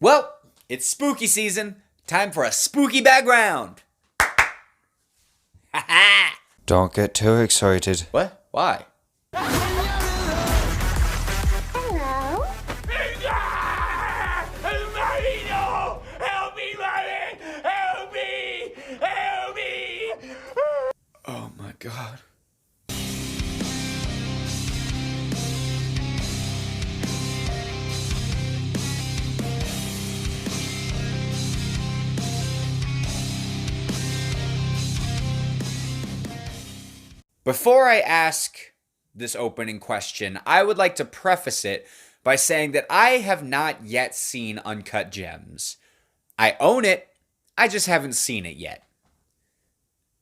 Well, it's spooky season. Time for a spooky background. Ha ha! Don't get too excited. What? Why? Hello? Marino! Help me, Mommy! Help me! Help me! Oh my god. Before I ask this opening question, I would like to preface it by saying that I have not yet seen Uncut Gems. I own it, I just haven't seen it yet.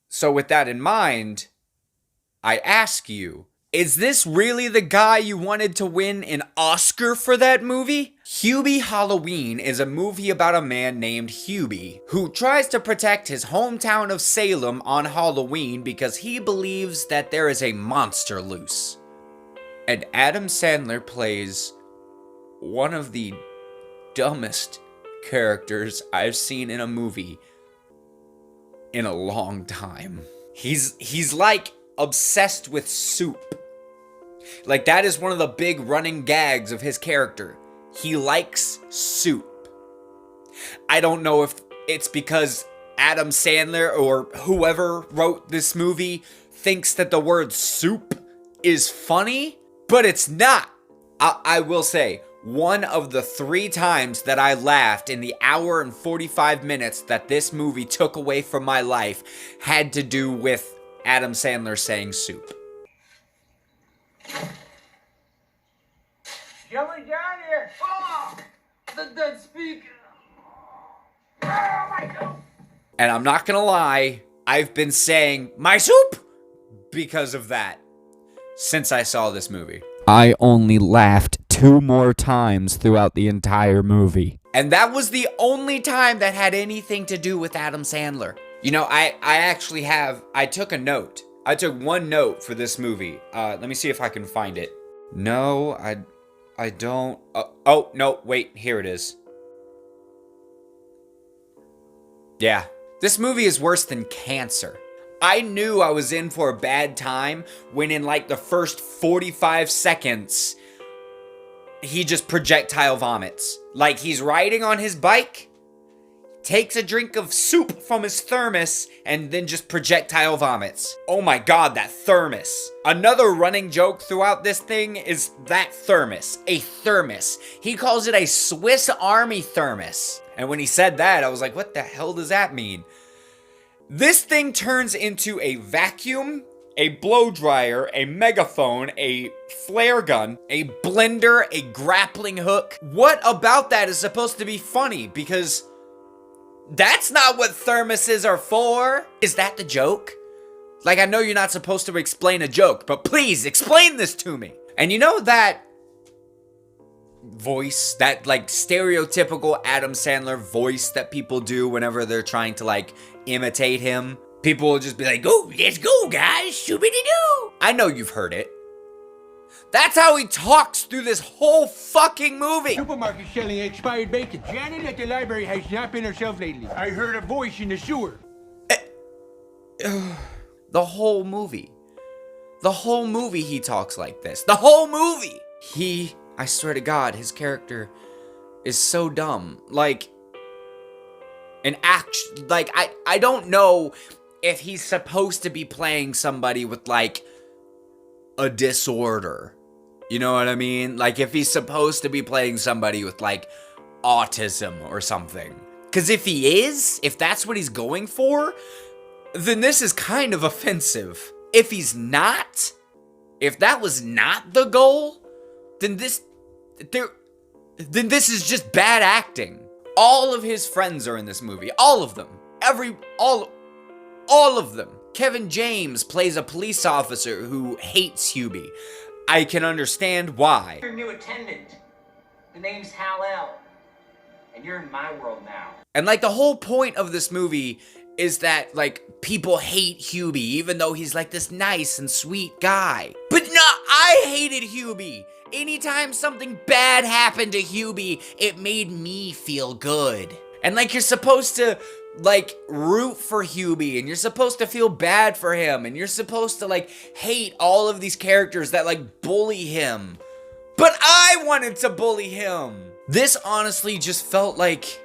So with that in mind, I ask you, is this really the guy you wanted to win an Oscar for that movie? Hubie Halloween is a movie about a man named Hubie who tries to protect his hometown of Salem on Halloween because he believes that there is a monster loose. And Adam Sandler plays one of the dumbest characters I've seen in a movie in a long time. He's like obsessed with soup. Like, that is one of the big running gags of his character. He likes soup. I don't know if it's because Adam Sandler or whoever wrote this movie thinks that the word soup is funny, but it's not. I will say, one of the 3 times that I laughed in the hour and 45 minutes that this movie took away from my life had to do with Adam Sandler saying soup. Somebody down here! Oh! The speaker! Oh my God! And I'm not gonna lie, I've been saying, my soup! Because of that. Since I saw this movie. I only laughed 2 more times throughout the entire movie. And that was the only time that had anything to do with Adam Sandler. You know, I took a note. I took one note for this movie. Let me see if I can find it. No, I don't. Oh, no, wait, here it is. Yeah, this movie is worse than cancer. I knew I was in for a bad time when in like the first 45 seconds, he just projectile vomits. Like, he's riding on his bike, takes a drink of soup from his thermos, and then just projectile vomits. Oh my god, that thermos. Another running joke throughout this thing is that thermos. A thermos. He calls it a Swiss Army thermos. And when he said that, I was like, what the hell does that mean? This thing turns into a vacuum, a blow dryer, a megaphone, a flare gun, a blender, a grappling hook. What about that is supposed to be funny? Because that's not what thermoses are for. Is that the joke? Like, I know you're not supposed to explain a joke, but please explain this to me. And you know that voice, that like stereotypical Adam Sandler voice that people do whenever they're trying to like imitate him? People will just be like, "Oh, let's go, guys, shoo-be-de-doo." I know you've heard it. That's how he talks through this whole fucking movie. Supermarket selling expired bacon. Janet at the library has not been herself lately. I heard a voice in the sewer. The whole movie. The whole movie he talks like this. The whole movie! I swear to God, his character is so dumb. Like, I don't know if he's supposed to be playing somebody with, like, a disorder. You know what I mean? Like, if he's supposed to be playing somebody with, like, autism or something. Because if that's what he's going for, then this is kind of offensive. If he's not, if that was not the goal, then this is just bad acting. All of his friends are in this movie. All of them. All of them. Kevin James plays a police officer who hates Hubie. I can understand why. Your new attendant. The name's Hal-El. And you're in my world now. And like the whole point of this movie is that like people hate Hubie even though he's like this nice and sweet guy. But no, I hated Hubie. Anytime something bad happened to Hubie, it made me feel good. And like, you're supposed to like root for Hubie, and you're supposed to feel bad for him, and you're supposed to like hate all of these characters that like bully him. But I wanted to bully him. This honestly just felt like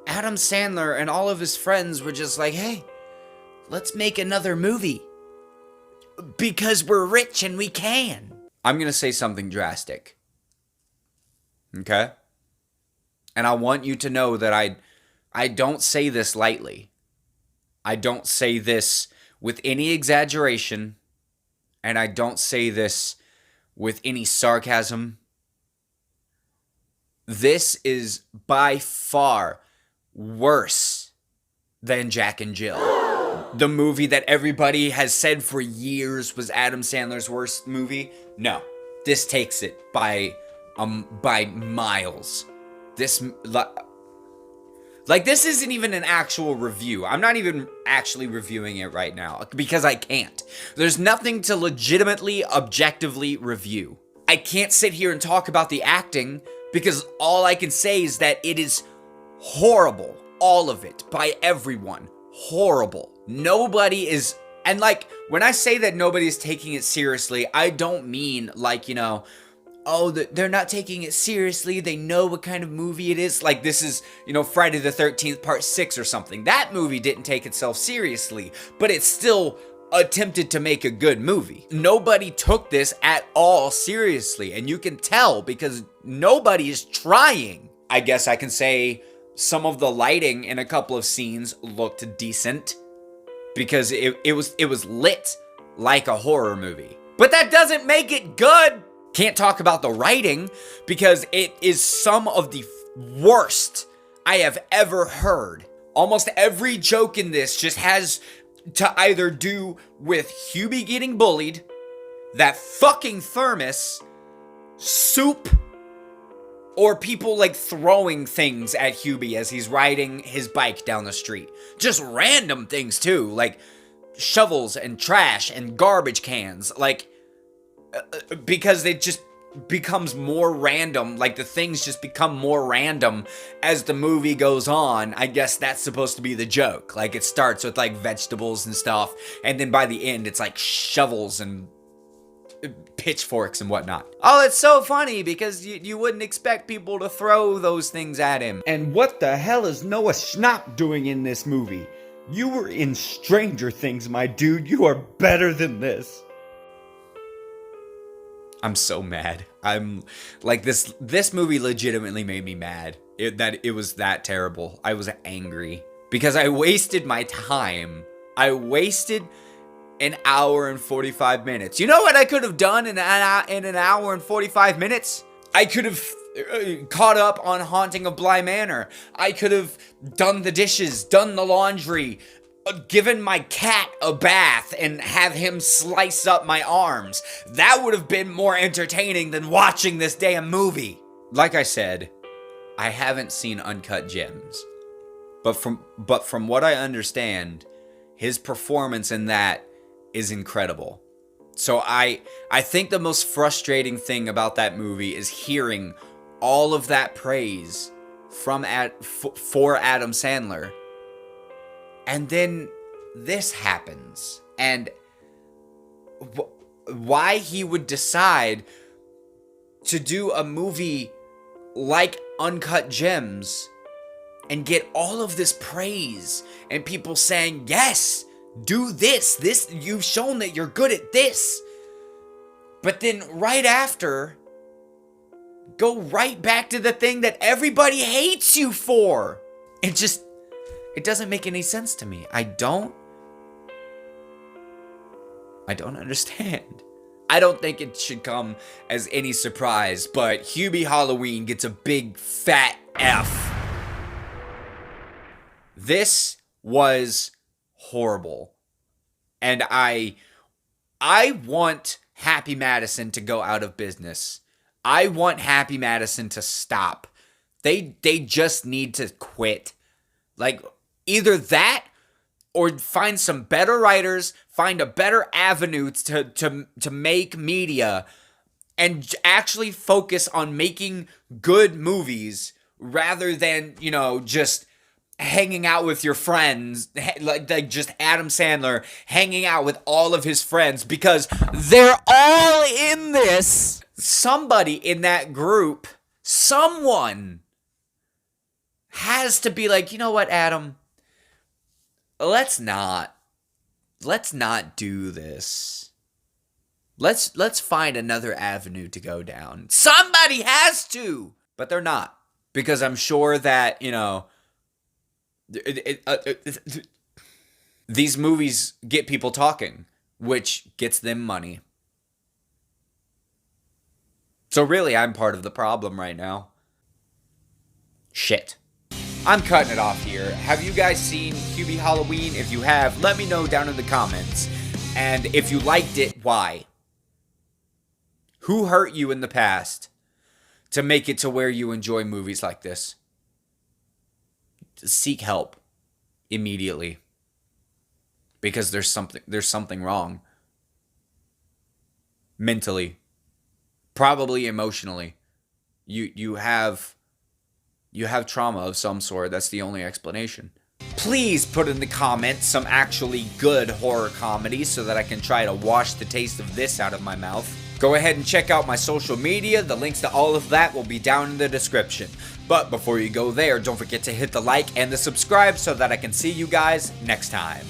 Adam Sandler and all of his friends were just like, hey, let's make another movie. Because we're rich and we can. I'm going to say something drastic. Okay? And I want you to know that I don't say this lightly. I don't say this with any exaggeration. And I don't say this with any sarcasm. This is by far worse than Jack and Jill. The movie that everybody has said for years was Adam Sandler's worst movie. No, this takes it by miles. This isn't even an actual review. I'm not even actually reviewing it right now because I can't. There's nothing to legitimately, objectively review. I can't sit here and talk about the acting because all I can say is that it is horrible. All of it, by everyone. Horrible. Nobody is, and like, when I say that nobody's taking it seriously, I don't mean like, you know, oh, they're not taking it seriously, they know what kind of movie it is. Like, this is, you know, Friday the 13th Part 6 or something. That movie didn't take itself seriously, but it still attempted to make a good movie. Nobody took this at all seriously, and you can tell because nobody is trying. I guess I can say some of the lighting in a couple of scenes looked decent because it was lit like a horror movie. But that doesn't make it good. Can't talk about the writing because it is some of the worst I have ever heard. Almost every joke in this just has to either do with Hubie getting bullied, that fucking thermos, soup, or people like throwing things at Hubie as he's riding his bike down the street. Just random things too, like shovels and trash and garbage cans, like because it just becomes more random, like the things just become more random as the movie goes on. I guess that's supposed to be the joke. Like, it starts with like vegetables and stuff, and then by the end it's like shovels and pitchforks and whatnot. Oh, it's so funny because you wouldn't expect people to throw those things at him. And what the hell is Noah Schnapp doing in this movie? You were in Stranger Things, my dude. You are better than this. I'm so mad. I'm like, this movie legitimately made me mad. It was that terrible. I was angry because I wasted my time. I wasted an hour and 45 minutes. You know what I could have done in an hour and 45 minutes? I could have caught up on Haunting of Bly Manor. I could have done the dishes, done the laundry, given my cat a bath and have him slice up my arms. That would have been more entertaining than watching this damn movie. Like I said, I haven't seen Uncut Gems. But from what I understand, his performance in that is incredible. So I think the most frustrating thing about that movie is hearing all of that praise for Adam Sandler. And then this happens. And why he would decide to do a movie like Uncut Gems and get all of this praise and people saying, yes, do this, you've shown that you're good at this. But then right after, go right back to the thing that everybody hates you for. It doesn't make any sense to me. I don't understand. I don't think it should come as any surprise, but Hubie Halloween gets a big fat F. This was horrible. And I want Happy Madison to go out of business. I want Happy Madison to stop. They just need to quit. Like, either that or find some better writers, find a better avenue to make media, and actually focus on making good movies rather than, just hanging out with your friends, like just Adam Sandler hanging out with all of his friends because they're all in this. Somebody in that group, someone has to be like, you know what, Adam? Let's not do this. Let's find another avenue to go down. Somebody has to, but they're not, because I'm sure that, these movies get people talking, which gets them money. So really, I'm part of the problem right now. Shit. I'm cutting it off here. Have you guys seen Hubie Halloween? If you have, let me know down in the comments. And if you liked it, why? Who hurt you in the past to make it to where you enjoy movies like this? Seek help immediately, because there's something wrong. Mentally, probably emotionally. You have trauma of some sort. That's the only explanation. Please put in the comments some actually good horror comedies so that I can try to wash the taste of this out of my mouth. Go ahead and check out my social media. The links to all of that will be down in the description. But before you go there, don't forget to hit the like and the subscribe so that I can see you guys next time.